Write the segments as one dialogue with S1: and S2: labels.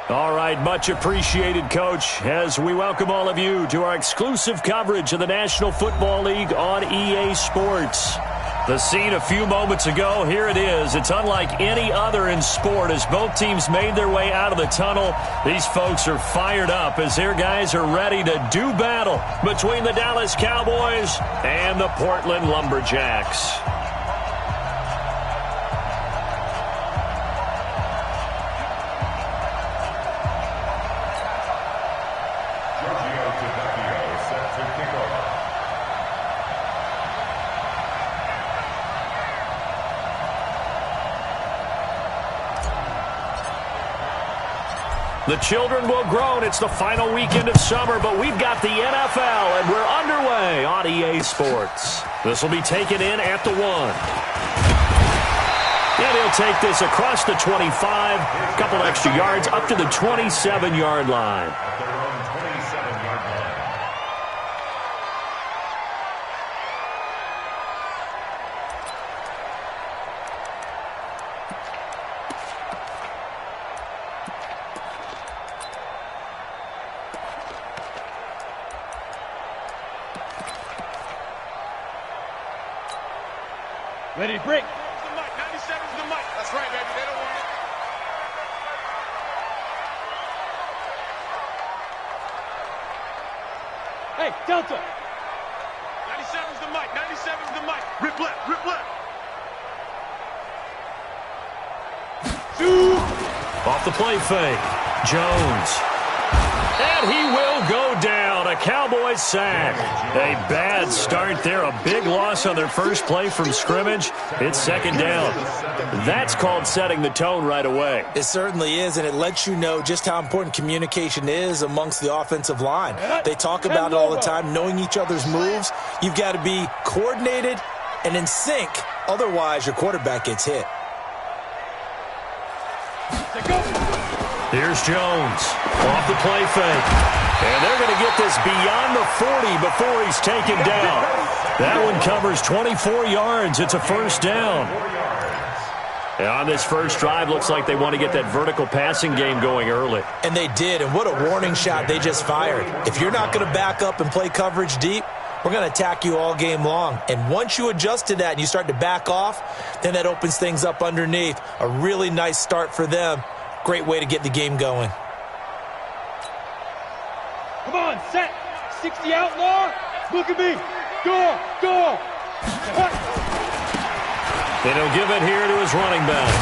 S1: All right, much appreciated, Coach, as we welcome all of you to our exclusive coverage of the National Football League on EA Sports. The scene a few moments ago, here it is. It's unlike any other in sport as both teams made their way out of the tunnel. These folks are fired up as their guys are ready to do battle between the Dallas Cowboys and the Portland Lumberjacks. The children will groan. It's the final weekend of summer, but we've got the NFL, and we're underway on EA Sports. This will be taken in at the 1. And he'll take this across the 25, a couple extra yards up to the 27-yard line.
S2: Ready to break.
S3: 97's the mic. That's right, baby. They don't want it.
S2: Hey, Delta.
S3: 97's the mic. 97's the mic. Rip left. Rip left.
S1: Shoot. Off the play fake. Jones. And he will go down. A Cowboys sack. A bad start there. A big loss on their first play from scrimmage. It's second down. That's called setting the tone right away.
S4: It certainly is, and it lets you know just how important communication is amongst the offensive line. They talk about it all the time, knowing each other's moves. You've got to be coordinated and in sync. Otherwise, your quarterback gets hit.
S1: Here's Jones off the play fake. And they're going to get this beyond the 40 before he's taken down. That one covers 24 yards. It's a first down. And on this first drive, looks like they want to get that vertical passing game going early.
S4: And they did, and what a warning shot they just fired. If you're not going to back up and play coverage deep, we're going to attack you all game long. And once you adjust to that and you start to back off, then that opens things up underneath. A really nice start for them. Great way to get the game going.
S2: Come on, set. 60 outlaw. Look at me. Go, go.
S1: And he'll give it here to his running back.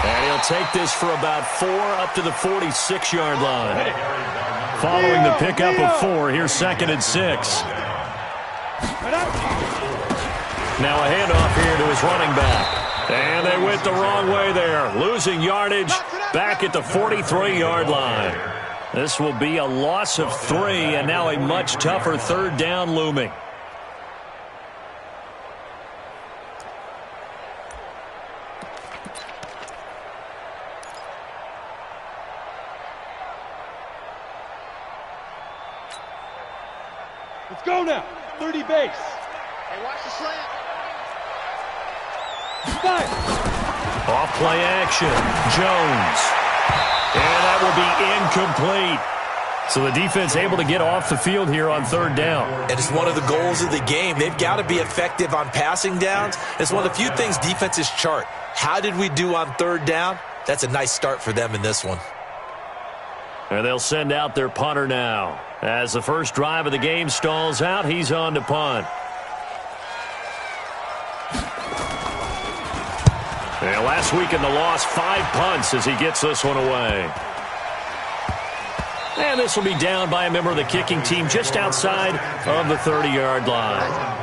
S1: And he'll take this for about 4 up to the 46-yard line. Following the pickup of 4, here's 2nd and 6. Now a handoff here to his running back. And they went the wrong way there. Losing yardage back at the 43-yard line. This will be a loss of 3, and now a much tougher third down looming.
S2: Let's go now. 30 base.
S3: Hey, watch the slant.
S2: Fire.
S1: Off play action. Jones. And that will be incomplete. So the defense able to get off the field here on third down.
S4: And it's one of the goals of the game. They've got to be effective on passing downs. It's one of the few things defenses chart. How did we do on third down? That's a nice start for them in this one.
S1: And they'll send out their punter now. As the first drive of the game stalls out, he's on to punt. And last week in the loss, 5 punts as he gets this one away. And this will be down by a member of the kicking team just outside of the 30-yard line.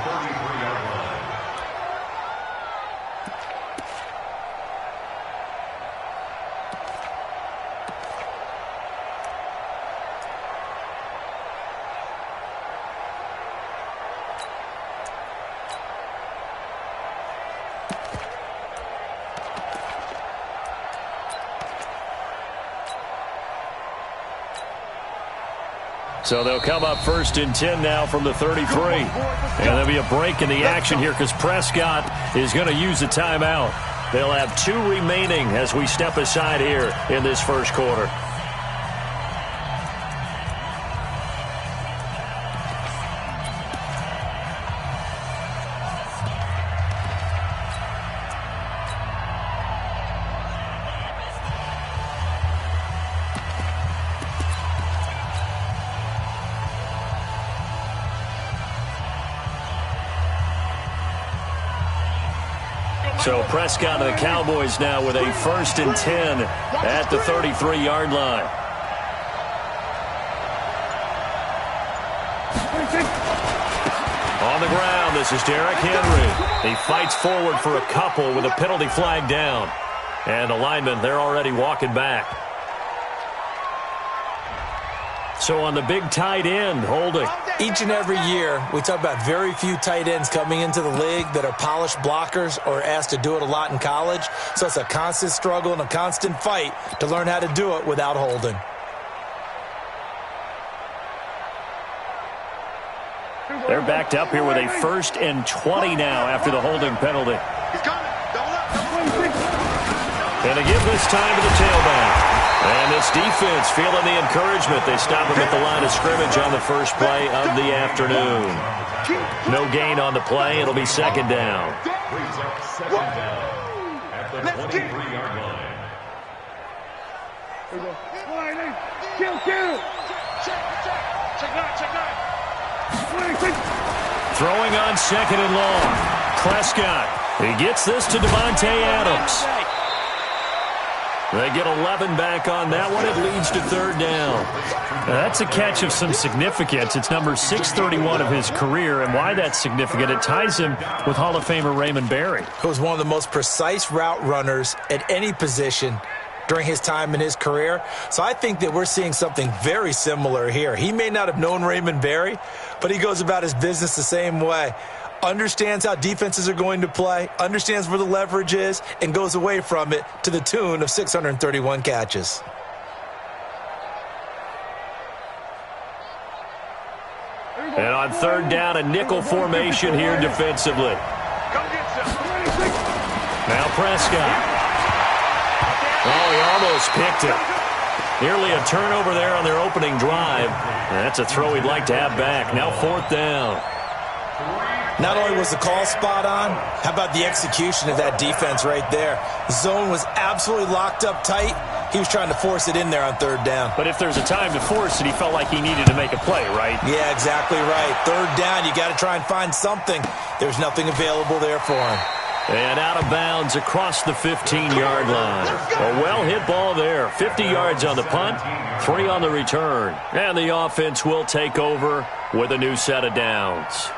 S1: So they'll come up 1st and 10 now from the 33. And there'll be a break in the action here because Prescott is going to use a timeout. They'll have 2 remaining as we step aside here in this first quarter. So Prescott and the Cowboys now with a 1st and 10 at the 33-yard line. On the ground, this is Derrick Henry. He fights forward for a couple with a penalty flag down. And the linemen, they're already walking back. So on the big tight end, holding.
S4: Each and every year, we talk about very few tight ends coming into the league that are polished blockers or asked to do it a lot in college. So it's a constant struggle and a constant fight to learn how to do it without holding.
S1: They're backed up here with a 1st and 20 now after the holding penalty.
S3: He's coming. Double up.
S1: And they give this time to the tailback. And this defense feeling the encouragement. They stop him at the line of scrimmage on the first play of the afternoon. No gain on the play. It'll be 2nd down.
S3: At the 23-yard line.
S2: Kill.
S3: Check 9.
S1: Throwing on 2nd and long. Prescott. He gets this to Devontae Adams. They get 11 back on that one. It leads to 3rd down. Now, that's a catch of some significance. It's number 631 of his career, and why that's significant, it ties him with Hall of Famer Raymond Berry,
S4: who was one of the most precise route runners at any position during his time in his career. So I think that we're seeing something very similar here. He may not have known Raymond Berry, but he goes about his business the same way. Understands how defenses are going to play, understands where the leverage is, and goes away from it to the tune of 631 catches.
S1: And on 3rd down, a nickel formation here defensively. Now Prescott. Oh, he almost picked it. Nearly a turnover there on their opening drive. That's a throw he'd like to have back. Now 4th down.
S4: Not only was the call spot on, how about the execution of that defense right there? The zone was absolutely locked up tight. He was trying to force it in there on 3rd down.
S1: But if there's a time to force it, he felt like he needed to make a play, right?
S4: Yeah, exactly right. 3rd down, you got to try and find something. There's nothing available there for him.
S1: And out of bounds across the 15-yard line. A well-hit ball there. 50 yards on the punt, 3 on the return. And the offense will take over with a new set of downs.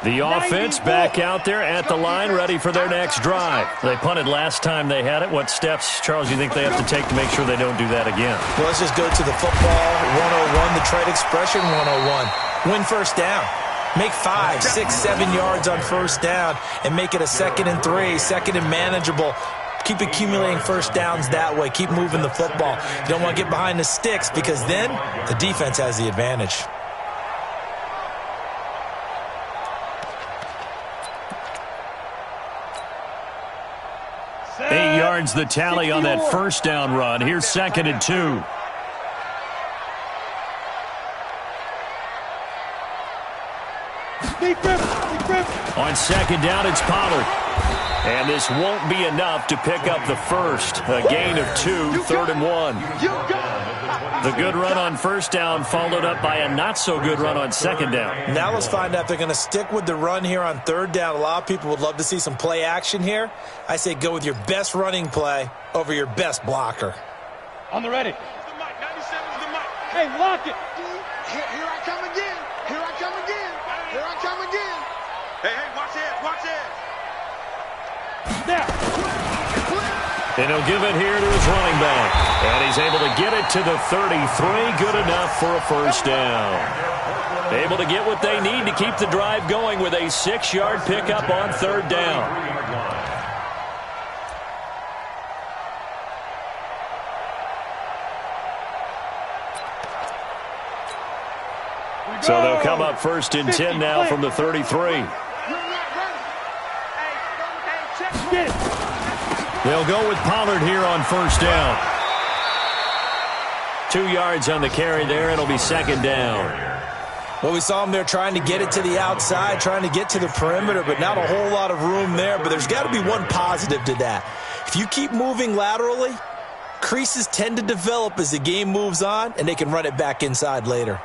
S1: The offense back out there at the line, ready for their next drive. They punted last time they had it. What steps, Charles, you think they have to take to make sure they don't do that again?
S4: Well, let's just go to the football 101, the trade expression 101. Win 1st down. Make 5, 6, 7 yards on 1st down and make it a 2nd and 3, 2nd and manageable. Keep accumulating 1st downs that way. Keep moving the football. You don't want to get behind the sticks because then the defense has the advantage.
S1: 8 yards the tally on that 1st down run. Here's 2nd and 2. On 2nd down, it's Pollard. And this won't be enough to pick up the first. A gain of 2, 3rd and 1. The good run on 1st down followed up by a not-so-good run on 2nd down.
S4: Now let's find out if they're going to stick with the run here on 3rd down. A lot of people would love to see some play action here. I say go with your best running play over your best blocker.
S2: On the ready.
S3: 97's the mic.
S2: Hey, lock it.
S3: Here I come again. Here I come again. Here I come again. Hey, watch it.
S2: Now.
S1: And he'll give it here to his running back. And he's able to get it to the 33. Good enough for a first down. Able to get what they need to keep the drive going with a 6-yard pickup on third down. So they'll come up first and 10 now from the 33. They'll go with Pollard here on first down. 2 yards on the carry there. It'll be second down.
S4: Well, we saw him there trying to get it to the outside, trying to get to the perimeter, but not a whole lot of room there. But there's got to be one positive to that. If you keep moving laterally, creases tend to develop as the game moves on, and they can run it back inside later.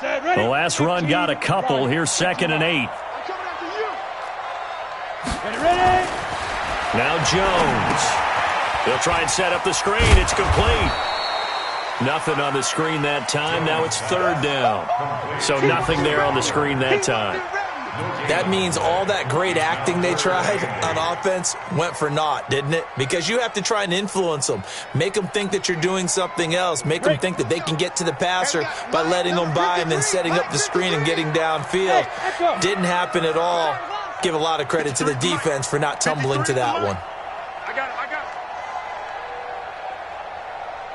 S1: The last run got a couple. Here's 2nd and 8. Now Jones. He'll try and set up the screen. It's complete. Nothing on the screen that time. Now it's third down. So nothing there on the screen that time.
S4: That means all that great acting they tried on offense went for naught, didn't it? Because you have to try and influence them. Make them think that you're doing something else. Make them think that they can get to the passer by letting them by and then setting up the screen and getting downfield. Didn't happen at all. Give a lot of credit to the defense for not tumbling to that one.
S3: I got it.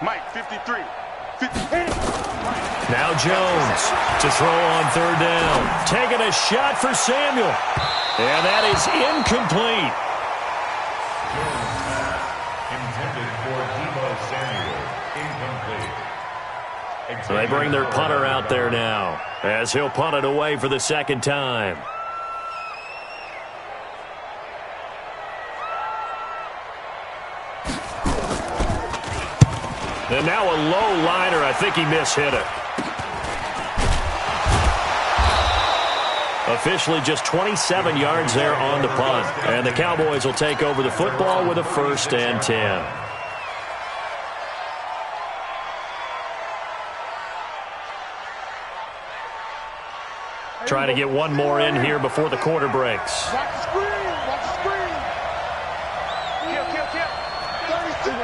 S3: Mike, 53. 50.
S1: Now Jones to throw on third down. Taking a shot for Samuel. And that is incomplete.
S5: Intended for Debo Samuel. Incomplete.
S1: So they bring their punter out there now as he'll punt it away for the second time. And now a low liner. I think he mishit it. Officially just 27 yards there on the punt. And the Cowboys will take over the football with a 1st and 10. Trying to get one more in here before the quarter breaks.
S3: Watch the screen. Watch the screen. Kill.
S2: 32.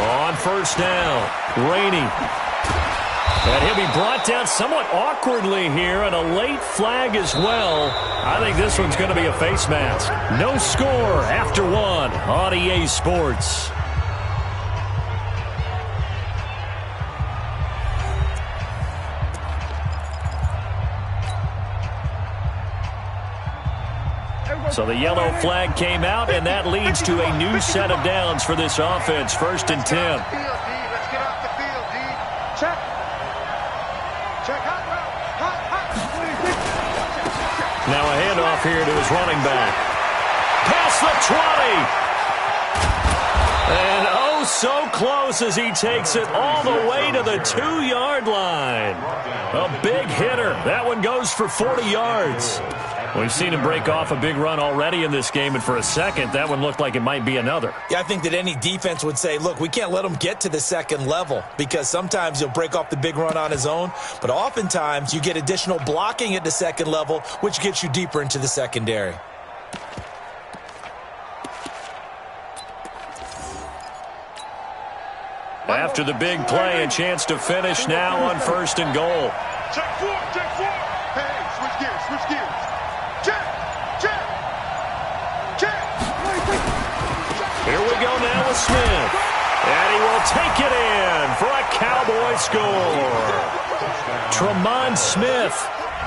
S1: On first down, Rainey. And he'll be brought down somewhat awkwardly here, and a late flag as well. I think this one's going to be a face mask. No score after 1 on EA Sports. So the yellow flag came out, and that leads to a new set of downs for this offense. 1st and 10.
S3: Let's get off the field, D. Check.
S1: Now a handoff here to his running back. Past the 20. And oh, so close as he takes it all the way to the 2-yard line. A big hitter. That one goes for 40 yards. We've seen him break off a big run already in this game, and for a second, that one looked like it might be another.
S4: Yeah, I think that any defense would say, look, we can't let him get to the second level because sometimes he'll break off the big run on his own, but oftentimes you get additional blocking at the second level, which gets you deeper into the secondary.
S1: After the big play, a chance to finish now on 1st and goal.
S3: Check 4. Hey, switch gears. Check.
S1: Here we go now with Smith. And he will take it in for a Cowboy score. Tremont Smith,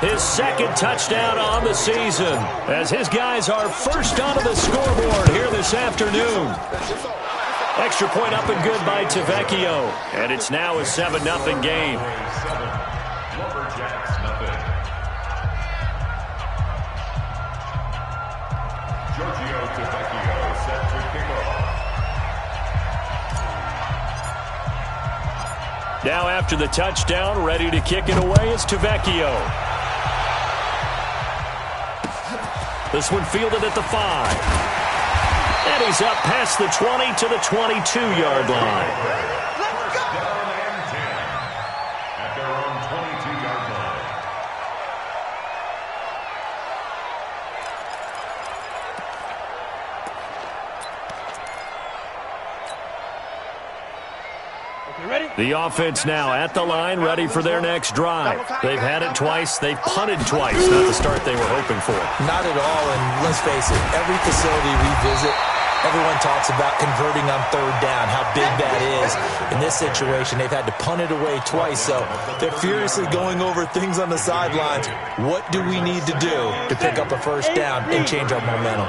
S1: his 2nd touchdown on the season, as his guys are first onto the scoreboard here this afternoon. Extra point up and good by Tavecchio. And it's now a 7-0 game. Now after the touchdown, ready to kick it away is Tavecchio. This one fielded at the 5. And he's up past the 20 to the 22-yard line.
S5: First down and 10 at their own 22-yard line.
S1: The offense now at the line, ready for their next drive. They've had it twice. They've punted twice. Not the start they were hoping for.
S4: Not at all, and let's face it, every facility we visit, everyone talks about converting on third down, how big that is. In this situation, they've had to punt it away twice, so they're furiously going over things on the sidelines. What do we need to do to pick up a first down and change our momentum?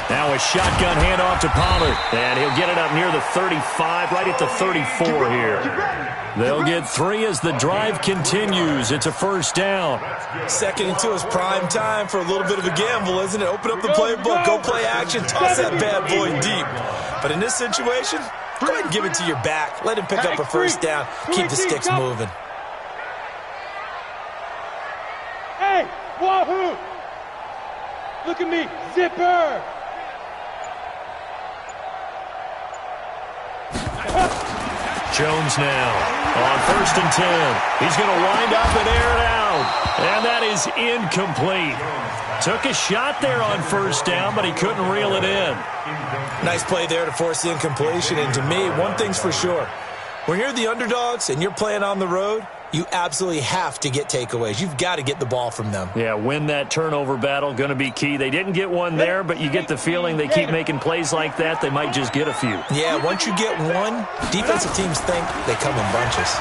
S1: Now a shotgun handoff to Pollard, and he'll get it up near the 35, right at the 34 here. They'll get 3 as the drive continues. It's a first down.
S4: 2nd and 2 is prime time for a little bit of a gamble, isn't it? Open up the playbook, go play action, toss that bad boy deep. But in this situation, go ahead and give it to your back. Let him pick up a first down. Keep the sticks moving.
S2: Hey, wahoo! Look at me, zipper!
S1: Jones now on 1st and 10. He's going to wind up and air it out. And that is incomplete. Took a shot there on first down, but he couldn't reel it in.
S4: Nice play there to force the incompletion. And to me, one thing's for sure. When you're the underdogs and you're playing on the road, you absolutely have to get takeaways. You've got to get the ball from them.
S1: Yeah, win that turnover battle, going to be key. They didn't get one there, but you get the feeling they keep making plays like that, they might just get a few.
S4: Yeah, once you get one, defensive teams think they come in bunches.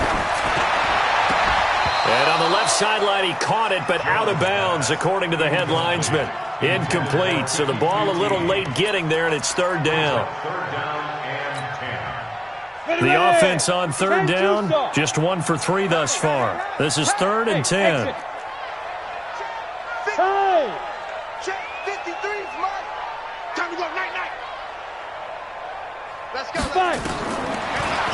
S1: And on the left sideline, he caught it, but out of bounds, according to the head linesman. Incomplete, so the ball a little late getting there, and it's 3rd down. The offense on 3rd down, just 1 for 3 thus far. This is 3rd and 10.
S2: Hey!
S3: Check 53's mark. Time to go, night. Let's go.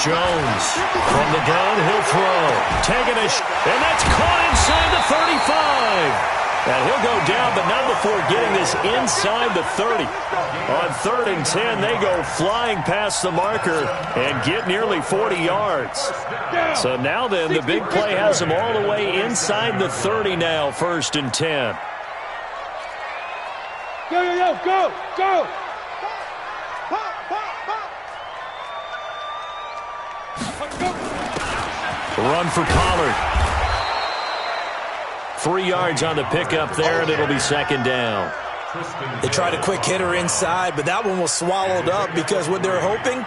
S1: Jones from the gun, he'll throw. Taking a and that's caught inside the 35. And he'll go down, but not before getting this inside the 30. On 3rd and 10, they go flying past the marker and get nearly 40 yards. So now then, the big play has them all the way inside the 30 now, 1st and 10.
S2: Go!
S1: Run for Pollard. 3 yards on the pickup there, and it'll be 2nd down.
S4: They tried a quick hitter inside, but that one was swallowed up because what they're hoping,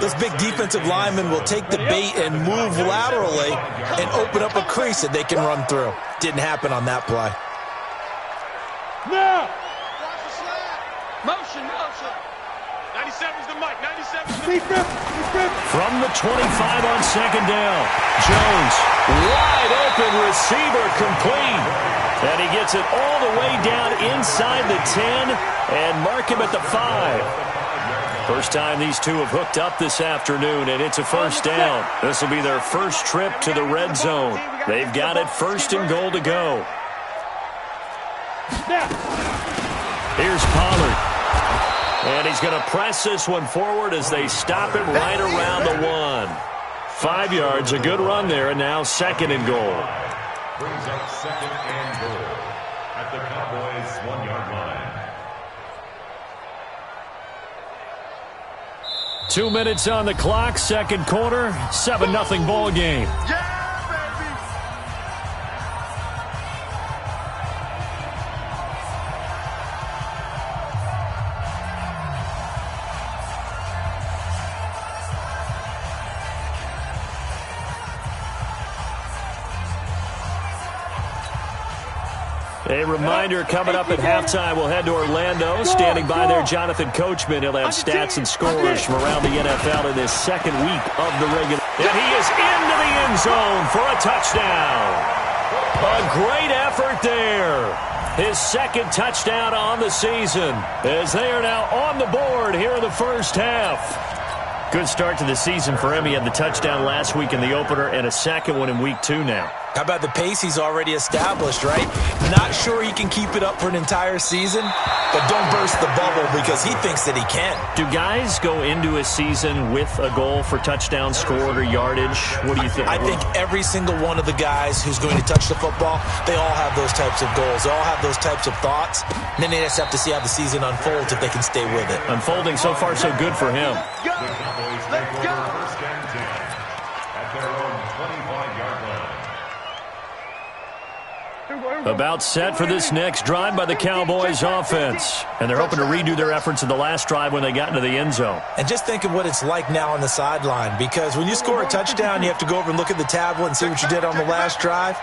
S4: those big defensive linemen will take the bait and move laterally and open up a crease that they can run through. Didn't happen on that play.
S2: Now!
S3: Motion. 97's the mic. 97's the mic.
S1: From the 25 on 2nd down. Jones, wide open receiver, complete. And he gets it all the way down inside the 10 and mark him at the 5. First time these two have hooked up this afternoon, and it's a first down. This will be their first trip to the red zone. They've got it 1st and goal to go. Here's Pollard. And he's going to press this one forward as they stop it right around the 1. 5 yards, a good run there, and now 2nd and goal.
S5: Brings up 2nd and goal at the Cowboys' 1-yard line.
S1: 2 minutes on the clock, 2nd quarter, 7-0 ball game. A reminder, coming up at halftime, we'll head to Orlando. Standing by there, Jonathan Coachman. He'll have stats and scores from around the NFL in this 2nd week of the regular. And he is into the end zone for a touchdown. A great effort there. His 2nd touchdown on the season as they are now on the board here in the first half. Good start to the season for him. He had the touchdown last week in the opener and a 2nd one in week 2 now.
S4: How about the pace he's already established, right? Not sure he can keep it up for an entire season, but don't burst the bubble because he thinks that he can.
S1: Do guys go into a season with a goal for touchdown scored or yardage? What do you think?
S4: I think every single one of the guys who's going to touch the football, they all have those types of goals. They all have those types of thoughts. And then they just have to see how the season unfolds if they can stay with it.
S1: Unfolding so far so good for him.
S5: The Cowboys take over first and 10 at their own 25-yard line.
S1: About set for this next drive by the Cowboys offense. And they're hoping to redo their efforts in the last drive when they got into the end zone.
S4: And just think of what it's like now on the sideline, because when you score a touchdown, you have to go over and look at the tablet and see what you did on the last drive.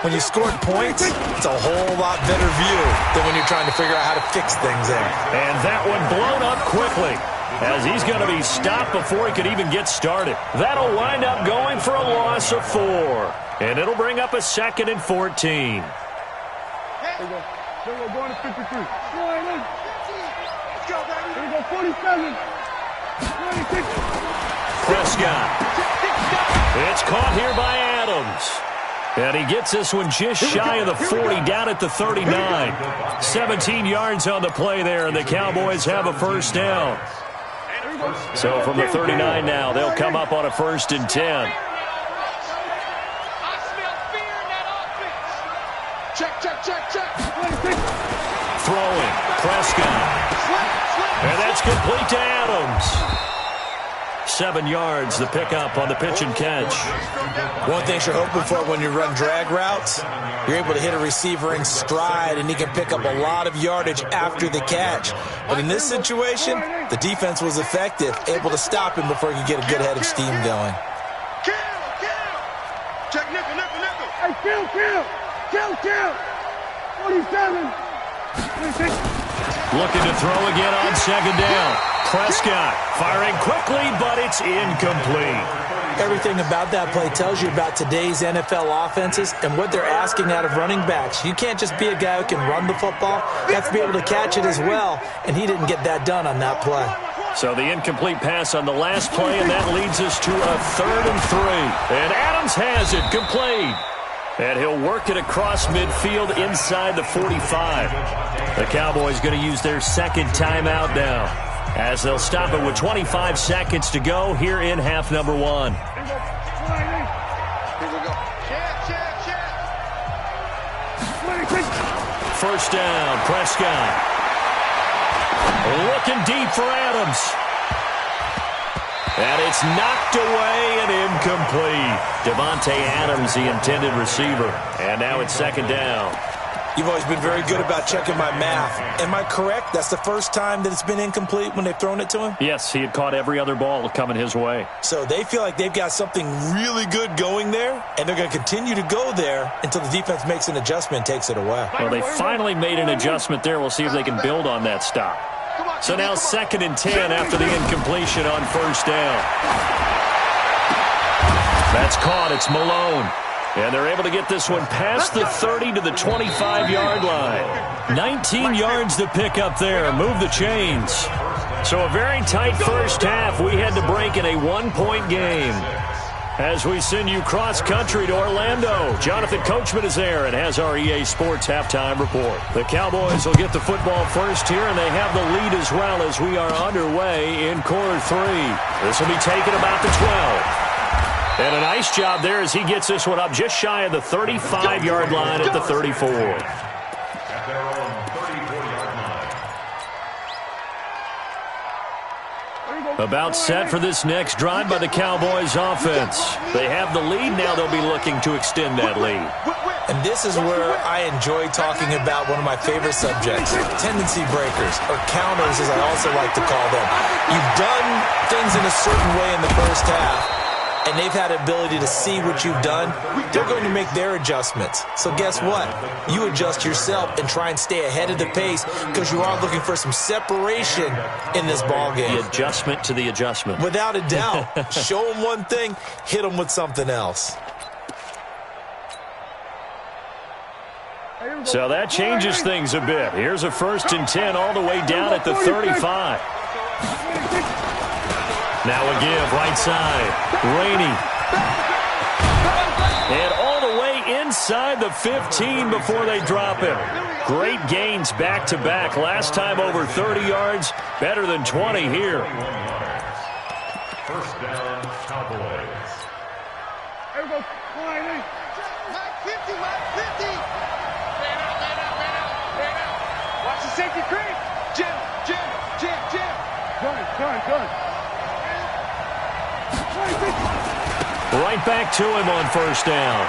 S4: When you scored points, it's a whole lot better view than when you're trying to figure out how to fix things there.
S1: And that one blown up quickly, as he's going to be stopped before he could even get started. That'll wind up going for a loss of 4. And it'll bring up a 2nd and 14.
S2: There we go. Going to 53. Let's go, baby. There we go, 47. 26.
S1: Prescott. It's caught here by Adams. And he gets this one just shy of the 40, down at the 39. 17 yards on the play there, and the Cowboys have a first down. So from the 39 now, they'll come up on a 1st and 10.
S2: Check.
S1: Throwing, Prescott. And that's complete to Adams. 7 yards, the pickup on the pitch and catch.
S4: One thing you're hoping for when you run drag routes, you're able to hit a receiver in stride, and he can pick up a lot of yardage after the catch. But in this situation, the defense was effective, able to stop him before he could get a good head of steam going.
S3: Check nickel.
S2: Hey, kill. 47. 26.
S1: Looking to throw again on 2nd down. Prescott firing quickly, but it's incomplete.
S4: Everything about that play tells you about today's NFL offenses and what they're asking out of running backs. You can't just be a guy who can run the football. You have to be able to catch it as well, and he didn't get that done on that play.
S1: So the incomplete pass on the last play, and that leads us to a 3rd and 3. And Adams has it, complete. And he'll work it across midfield inside the 45. The Cowboys going to use their 2nd timeout now, as they'll stop it with 25 seconds to go here in half number 1.
S3: Here we go. Check.
S1: First down, Prescott. Looking deep for Adams. And it's knocked away and incomplete. Devontae Adams, the intended receiver. And now it's 2nd down.
S4: You've always been very good about checking my math. Am I correct? That's the first time that it's been incomplete when they've thrown it to him?
S1: Yes, he had caught every other ball coming his way.
S4: So they feel like they've got something really good going there, and they're going to continue to go there until the defense makes an adjustment and takes it away.
S1: Well, they finally made an adjustment there. We'll see if they can build on that stop. So now 2nd and 10 after the incompletion on 1st down. That's caught. It's Malone. And they're able to get this one past the 30 to the 25-yard line. 19 yards to pick up there. Move the chains. So a very tight first half. We had to break in a 1-point game. As we send you cross-country to Orlando, Jonathan Coachman is there and has our EA Sports halftime report. The Cowboys will get the football first here, and they have the lead as well as we are underway in quarter 3. This will be taken about the 12. And a nice job there as he gets this one up just shy of the 35-yard line at the 34.
S5: At their own 34-yard line.
S1: About set for this next drive by the Cowboys offense. They have the lead. Now they'll be looking to extend that lead.
S4: And this is where I enjoy talking about one of my favorite subjects, tendency breakers, or counters as I also like to call them. You've done things in a certain way in the first half, and they've had the ability to see what you've done. They're going to make their adjustments. So guess what? You adjust yourself and try and stay ahead of the pace because you are looking for some separation in this ball game.
S1: The adjustment to the adjustment.
S4: Without a doubt. Show them one thing, hit them with something else.
S1: So that changes things a bit. Here's a 1st and 10 all the way down at the 35. Now a give, right side. Rainey. And all the way inside the 15 before they drop him. Great gains back-to-back. Last time over 30 yards, better than 20 here.
S5: First down, Cowboys.
S2: There we go. Mike 50, Mike 50. Man out. Watch the safety creep. Jim. Gun.
S1: Right back to him on first down.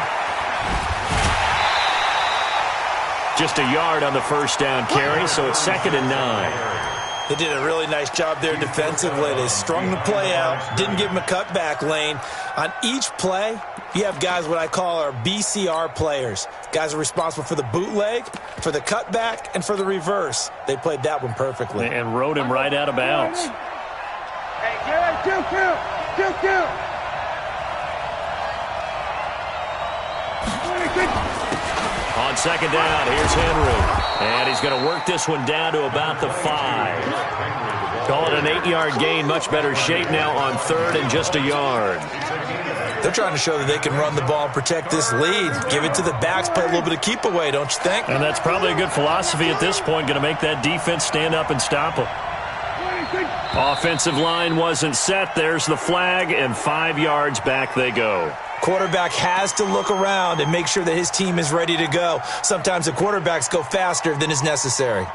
S1: Just a yard on the first down carry, so it's 2nd and 9.
S4: They did a really nice job there defensively. They strung the play out, didn't give him a cutback lane. On each play, you have guys what I call our BCR players. Guys are responsible for the bootleg, for the cutback, and for the reverse. They played that one perfectly.
S1: And rode him right out of bounds.
S2: Hey, kill.
S1: On second down, here's Henry. And he's going to work this one down to about the 5. Call it an 8-yard gain. Much better shape now on 3rd and just a yard.
S4: They're trying to show that they can run the ball and protect this lead. Give it to the backs, play a little bit of keep away, don't you think?
S1: And that's probably a good philosophy at this point. Going to make that defense stand up and stop them. Offensive line wasn't set. There's the flag, and 5 yards back they go.
S4: Quarterback has to look around and make sure that his team is ready to go. Sometimes the quarterbacks go faster than is necessary.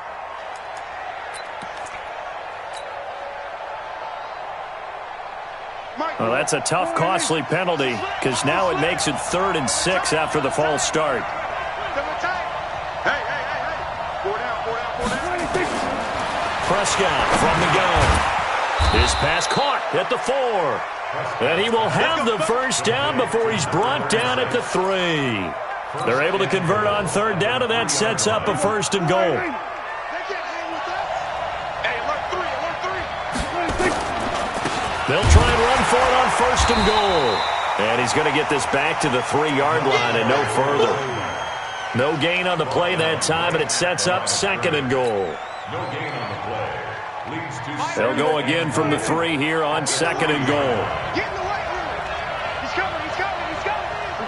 S1: Well, that's a tough, costly penalty because now it makes it 3rd and 6 after the false start.
S3: Hey. 4 down.
S1: Prescott from the gun. His pass caught at the 4. And he will have the first down before he's brought down at the 3. They're able to convert on 3rd down, and that sets up a 1st and goal. They'll try and run for it on 1st and goal. And he's going to get this back to the 3-yard line and no further. No gain on the play that time, and it sets up 2nd and goal.
S5: No gain on the play. Leads to
S1: They'll go again from the 3 here on 2nd and goal.
S2: Get in the way. He's coming. We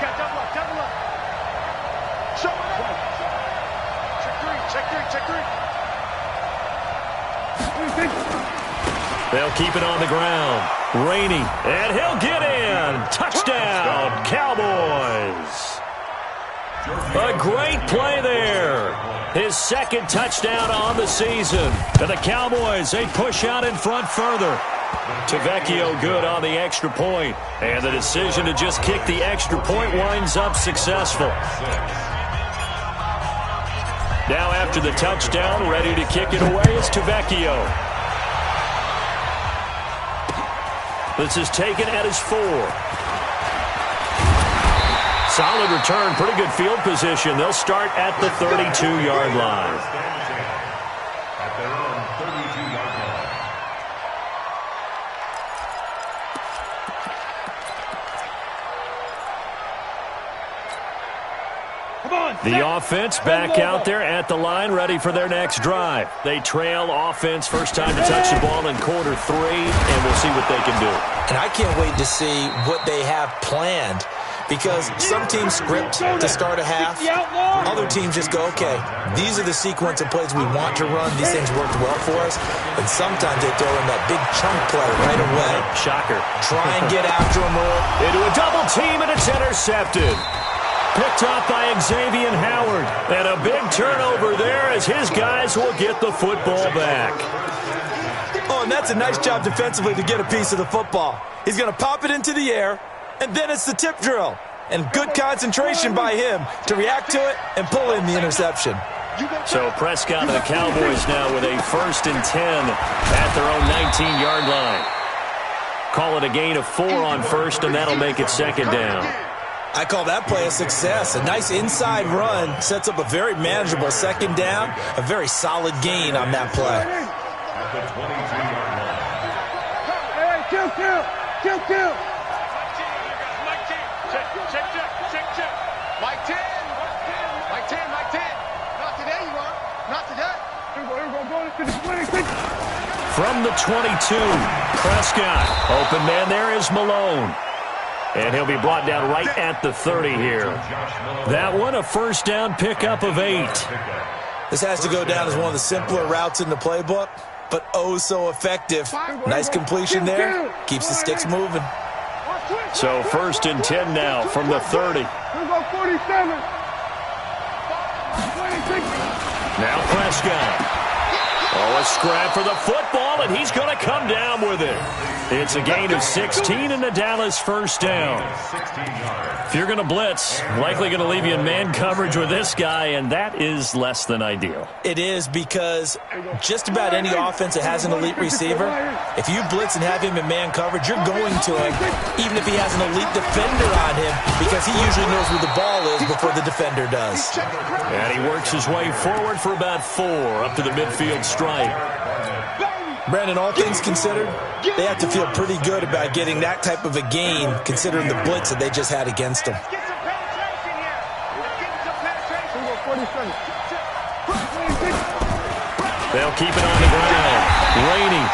S2: got double up. Show it up. Check 3.
S1: They'll keep it on the ground. Rainey, and he'll get in. Touchdown, Cowboys. A great play there. His 2nd touchdown on the season. And the Cowboys, they push out in front further. Tavecchio good on the extra point. And the decision to just kick the extra point winds up successful. Now after the touchdown, ready to kick it away is Tavecchio. This is taken at his 4. Solid return, pretty good field position. They'll start at the 32-yard line.
S5: at their own 32-yard line.
S1: The offense back out there at the line, ready for their next drive. They trail offense, first time to touch the ball in quarter 3, and we'll see what they can do.
S4: And I can't wait to see what they have planned, because some teams script to start a half. Other teams just go, okay, these are the sequence of plays we want to run. These things worked well for us. And sometimes they throw in that big chunk play right away.
S1: Shocker.
S4: Try and get after them all.
S1: Into a double team, and it's intercepted. Picked up by Xavier Howard. And a big turnover there as his guys will get the football back.
S4: Oh, and that's a nice job defensively to get a piece of the football. He's going to pop it into the air, and then it's the tip drill. And good concentration by him to react to it and pull in the interception.
S1: So Prescott and the Cowboys now with a 1st and 10 at their own 19-yard line. Call it a gain of 4 on 1st, and that'll make it 2nd down.
S4: I call that play a success. A nice inside run sets up a very manageable 2nd down. A very solid gain on that play.
S5: At the 22-yard line.
S2: Hey, kill.
S3: Check. Mike 10. Not today, you are. Not today.
S1: From the 22, Prescott. Open man there is Malone. And he'll be brought down right at the 30 here. That one, a first down pickup of 8.
S4: This has to go down as one of the simpler routes in the playbook, but oh so effective. Nice completion there. Keeps the sticks moving.
S1: So first and 10 now from the 30. Now Prescott. Oh, a scrap for the football, and he's going to come down with it. It's a gain of 16 and a Dallas first down. If you're going to blitz, likely going to leave you in man coverage with this guy, and that is less than ideal.
S4: It is, because just about any offense that has an elite receiver, if you blitz and have him in man coverage, you're going to him, even if he has an elite defender on him, because he usually knows where the ball is before the defender does.
S1: And he works his way forward for about 4 up to the midfield stripe.
S4: Brandon, all things considered, they have to feel pretty good about getting that type of a gain, considering the blitz that they just had against them.
S1: They'll keep it on the ground. Rainey,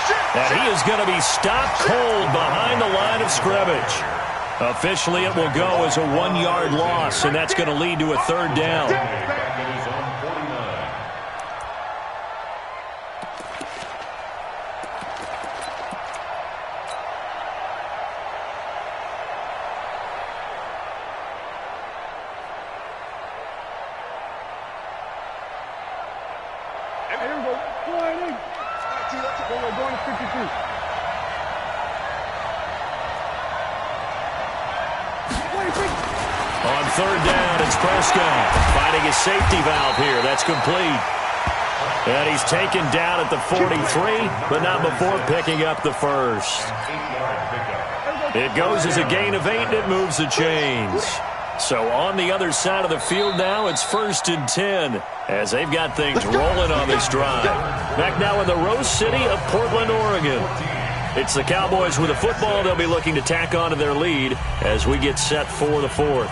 S1: and he is going to be stopped cold behind the line of scrimmage. Officially, it will go as a 1-yard loss, and that's going to lead to a third down. On third down, it's Prescott finding his safety valve here. That's complete. And he's taken down at the 43, but not before picking up the first. It goes as a gain of 8, and it moves the chains. So on the other side of the field now, it's first and 10, as they've got things rolling on this drive. Back now in the Rose City of Portland, Oregon. It's the Cowboys with the football. They'll be looking to tack on to their lead as we get set for the fourth.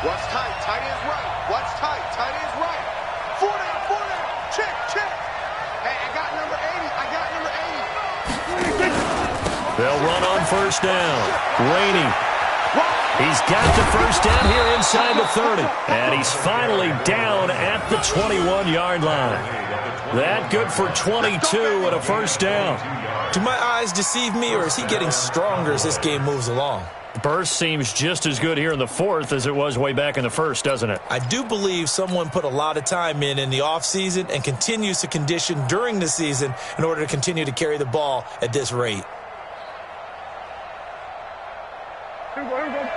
S2: What's tight? Tight ends right. What's tight? Tight ends right. 4 down. Check. Hey, I got number 80.
S1: They'll run on first down. Rainey. He's got the first down here inside the 30. And he's finally down at the 21-yard line. That good for 22 and a first down.
S4: Do my eyes deceive me, or is he getting stronger as this game moves along?
S1: Burst seems just as good here in the fourth as it was way back in the first, doesn't it?
S4: I do believe someone put a lot of time in the offseason and continues to condition during the season in order to continue to carry the ball at this rate.
S2: Here we go.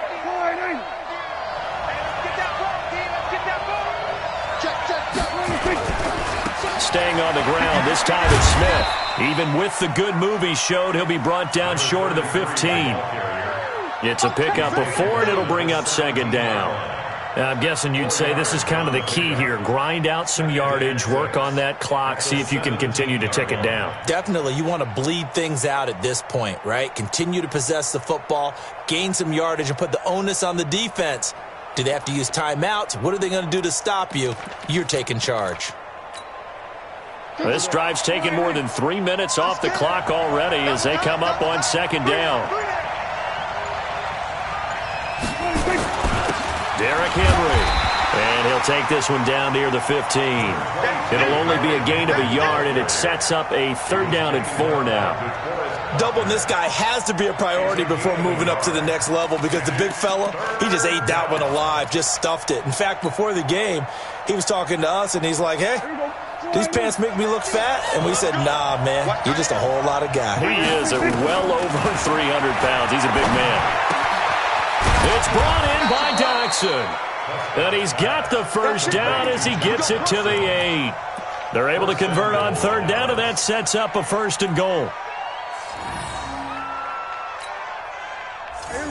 S1: Staying on the ground, this time it's Smith. Even with the good move he showed, he'll be brought down short of the 15. It's a pickup of 4, and it'll bring up second down. I'm guessing you'd say this is kind of the key here. Grind out some yardage, work on that clock, see if you can continue to tick it down.
S4: Definitely. You want to bleed things out at this point, right? Continue to possess the football, gain some yardage, and put the onus on the defense. Do they have to use timeouts? What are they going to do to stop you? You're taking charge.
S1: This drive's taken more than 3 minutes off the clock already as they come up on second down. Derrick Henry. And he'll take this one down near the 15. It'll only be a gain of a yard, and it sets up a third down and 4 now.
S4: Doubling this guy has to be a priority before moving up to the next level, because the big fella, he just ate that one alive, just stuffed it. In fact, before the game, he was talking to us, and he's like, hey, these pants make me look fat? And we said, nah, man, you're just a whole lot of guy.
S1: He is at well over 300 pounds. He's a big man. It's brought in by Dodson. And he's got the first down as he gets it to the 8. They're able to convert on third down, and that sets up a first and goal.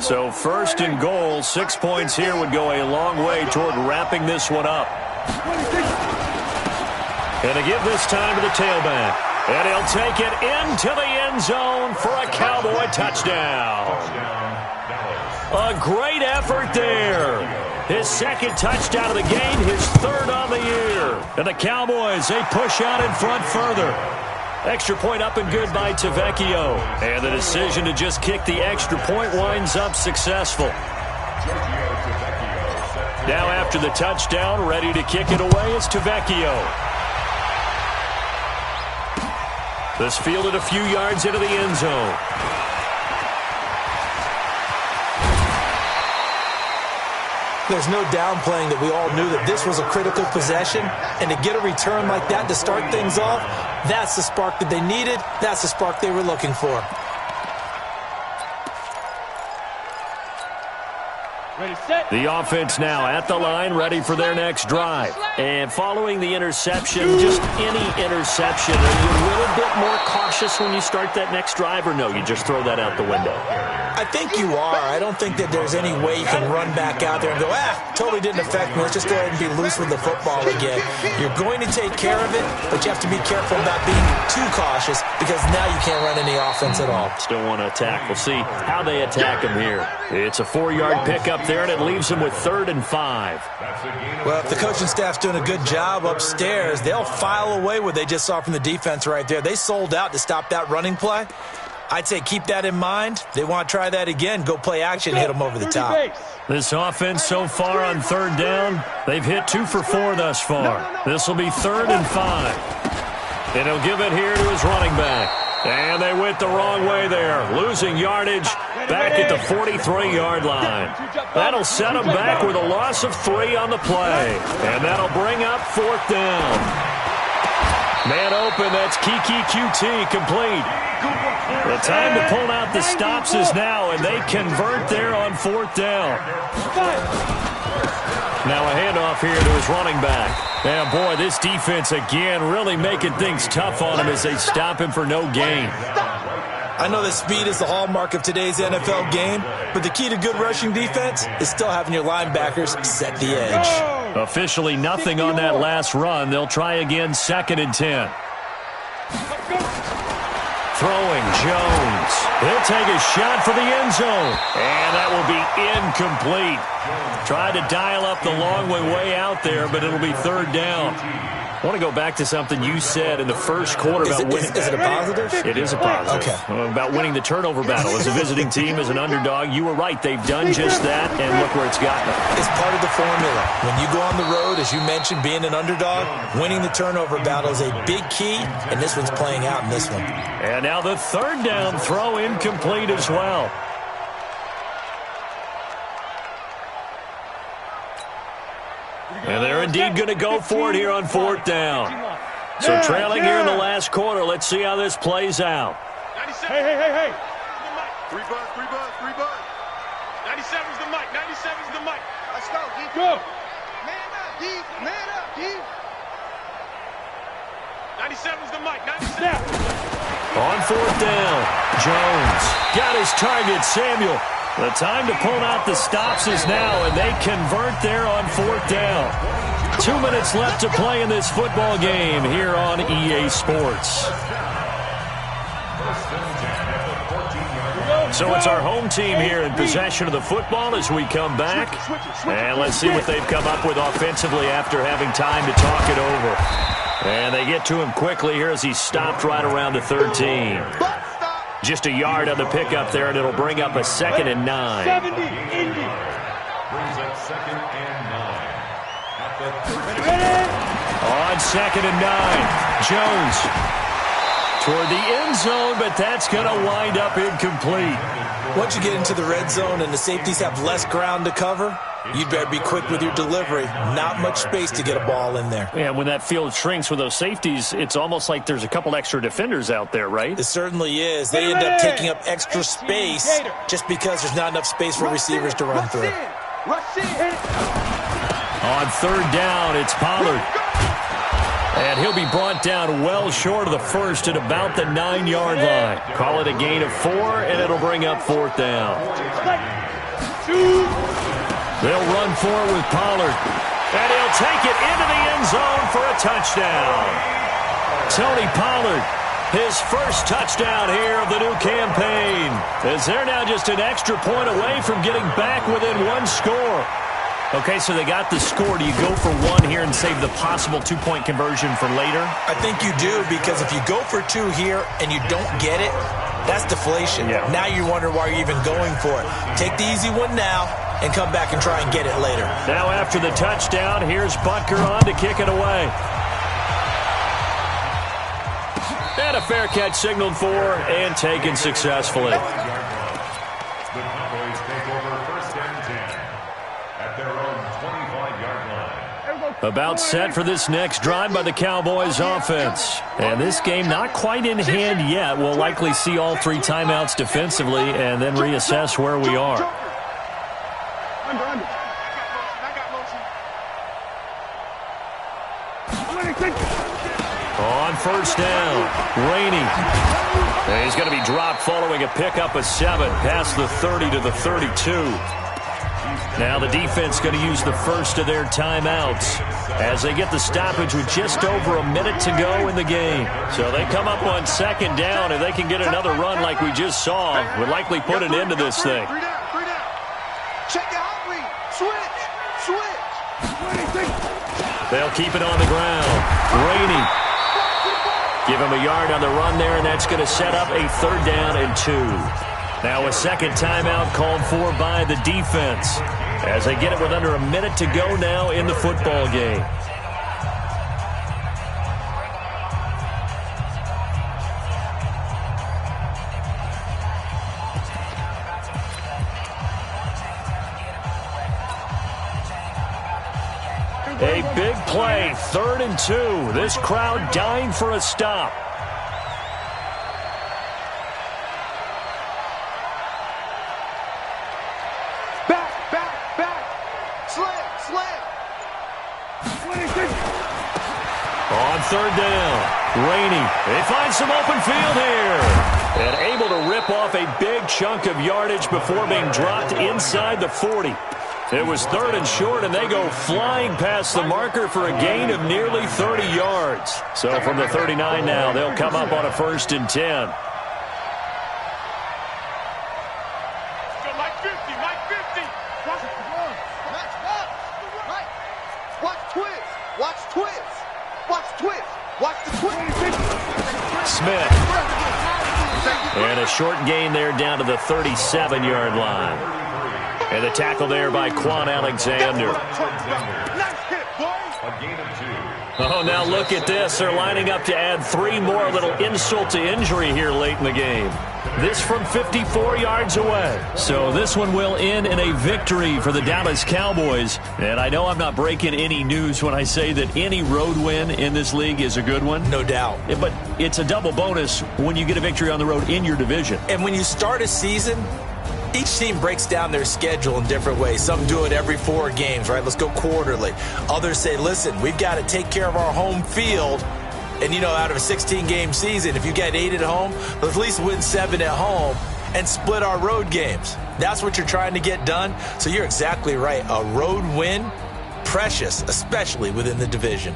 S1: So first and goal, 6 points here would go a long way toward wrapping this one up. And to give this time to the tailback. And he'll take it into the end zone for a Cowboy touchdown. A great effort there. His second touchdown of the game, his third on the year. And the Cowboys, they push out in front further. Extra point up and good by Tavecchio. And the decision to just kick the extra point winds up successful. Now after the touchdown, ready to kick it away is Tavecchio. This fielded a few yards into the end zone.
S4: There's no downplaying that we all knew that this was a critical possession, and to get a return like that to start things off, that's the spark that they needed. That's the spark they were looking for.
S2: Ready, set.
S1: The offense now at the line, ready for their next drive. And following the interception, just any interception, are you a little bit more cautious when you start that next drive, or no, you just throw that out the window?
S4: I think you are. I don't think that there's any way you can run back out there and go, totally didn't affect me. Let's just go ahead and be loose with the football again. You're going to take care of it, but you have to be careful about being too cautious because now you can't run any offense at all.
S1: Still want to attack. We'll see how they attack him here. It's a 4-yard pickup there, and it leaves him with 3rd and 5.
S4: Well, if the coaching staff's doing a good job upstairs, they'll file away what they just saw from the defense right there. They sold out to stop that running play. I'd say keep that in mind. They want to try that again. Go play action, hit them over the top.
S1: This offense so far on 3rd down, they've hit 2 for 4 thus far. This will be 3rd and 5. And he'll give it here to his running back. And they went the wrong way there, losing yardage back at the 43-yard line. That'll set them back with a loss of 3 on the play. And that'll bring up 4th down. Man open, that's Kiki QT complete. The time to pull out the stops is now, and they convert there on 4th down. Now a handoff here to his running back. And boy, this defense again really making things tough on him as they stop him for no gain.
S4: I know that speed is the hallmark of today's NFL game, but the key to good rushing defense is still having your linebackers set the edge.
S1: Officially nothing on that last run. They'll try again, 2nd and 10. Throwing Jones. He'll take a shot for the end zone. And that will be incomplete. Tried to dial up the long way out there, but it'll be 3rd down. I want to go back to something you said in the first quarter about winning.
S4: Is it a positive?
S1: It is a positive.
S4: Okay.
S1: About winning the turnover battle as a visiting team, as an underdog. You were right. They've done just that, and look where it's gotten them.
S4: It's part of the formula. When you go on the road, as you mentioned, being an underdog, winning the turnover battle is a big key, and this one's playing out in this one.
S1: And now the 3rd down throw incomplete as well. And they're indeed going to go for it here on 4th down. So trailing here in the last quarter. Let's see how this plays out.
S2: Hey.
S3: 3 buzz. 97's the mic. 97's the mic.
S2: Let's go, D. Go. Man up, D. Man up, D.
S3: 97's the mic. 97.
S1: On 4th down, Jones got his target, Samuel. The time to pull out the stops is now, and they convert there on 4th down. 2 minutes left to play in this football game here on EA Sports. So it's our home team here in possession of the football as we come back. And let's see what they've come up with offensively after having time to talk it over. And they get to him quickly here as he stopped right around the 13. Just a yard on the pickup there, and it'll bring up a 2nd and 9.
S2: 70, Indy.
S5: Brings up 2nd and 9. At the
S2: Ready?
S1: On 2nd and 9, Jones toward the end zone, but that's going to wind up incomplete.
S4: Once you get into the red zone and the safeties have less ground to cover, you'd better be quick with your delivery. Not much space to get a ball in there.
S1: Yeah, when that field shrinks with those safeties, it's almost like there's a couple extra defenders out there, right?
S4: It certainly is. They end up taking up extra space just because there's not enough space for receivers to run through.
S2: Rush in.
S1: On 3rd down, it's Pollard. And he'll be brought down well short of the first at about the 9-yard line. Call it a gain of 4, and it'll bring up 4th down. They'll run for it with Pollard. And he'll take it into the end zone for a touchdown. Tony Pollard, his first touchdown here of the new campaign. As they're now just an extra point away from getting back within 1 score. Okay, so they got the score. Do you go for one here and save the possible two-point conversion for later?
S4: I think you do, because if you go for two here and you don't get it, that's deflation.
S1: Yeah.
S4: Now you wonder why you're even going for it. Take the easy one now and come back and try and get it later.
S1: Now after the touchdown, here's Butker on to kick it away. And a fair catch signaled for and taken successfully.
S5: The Cowboys take over 1st and 10 at their own 25-yard line.
S1: About set for this next drive by the Cowboys offense. And this game not quite in hand yet. We'll likely see all three timeouts defensively and then reassess where we are. On 1st down, Rainey. And he's going to be dropped following a pickup of 7 past the 30 to the 32. Now the defense going to use the first of their timeouts as they get the stoppage with just over a minute to go in the game. So they come up on 2nd down, and they can get another run like we just saw. Would likely put an end to this thing.
S2: Check it out, read. Switch.
S1: They'll keep it on the ground. Rainey. Give him a yard on the run there, and that's going to set up a 3rd down and 2. Now a second timeout called for by the defense as they get it with under a minute to go now in the football game. A big play, 3rd and 2. This crowd dying for a stop.
S2: Back. Slam.
S1: On 3rd down, Rainey. They find some open field here. And able to rip off a big chunk of yardage before being dropped inside the 40. It was 3rd and short, and they go flying past the marker for a gain of nearly 30 yards. So from the 39 now, they'll come up on a 1st and 10.
S2: Watch the twist.
S1: Smith. And a short gain there down to the 37-yard line. And the tackle there by Quan Alexander.
S2: Nice hit, boys.
S5: A gain of 2.
S1: Oh, now look at this. They're lining up to add 3 more, a little insult to injury here late in the game. This from 54 yards away. So this one will end in a victory for the Dallas Cowboys. And I know I'm not breaking any news when I say that any road win in this league is a good one.
S4: No doubt.
S1: But it's a double bonus when you get a victory on the road in your division.
S4: And when you start a season, each team breaks down their schedule in different ways. Some do it every 4 games, right? Let's go quarterly. Others say, listen, we've got to take care of our home field. And, you know, out of a 16-game season, if you get 8 at home, let's at least win 7 at home and split our road games. That's what you're trying to get done. So you're exactly right. A road win, precious, especially within the division.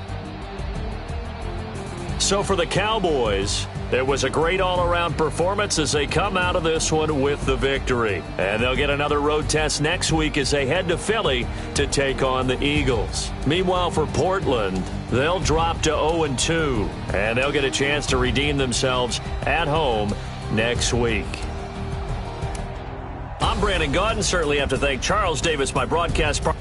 S1: So for the Cowboys, it was a great all-around performance as they come out of this one with the victory. And they'll get another road test next week as they head to Philly to take on the Eagles. Meanwhile, for Portland, they'll drop to 0-2, and they'll get a chance to redeem themselves at home next week. I'm Brandon Gaudin. Certainly have to thank Charles Davis, my broadcast partner.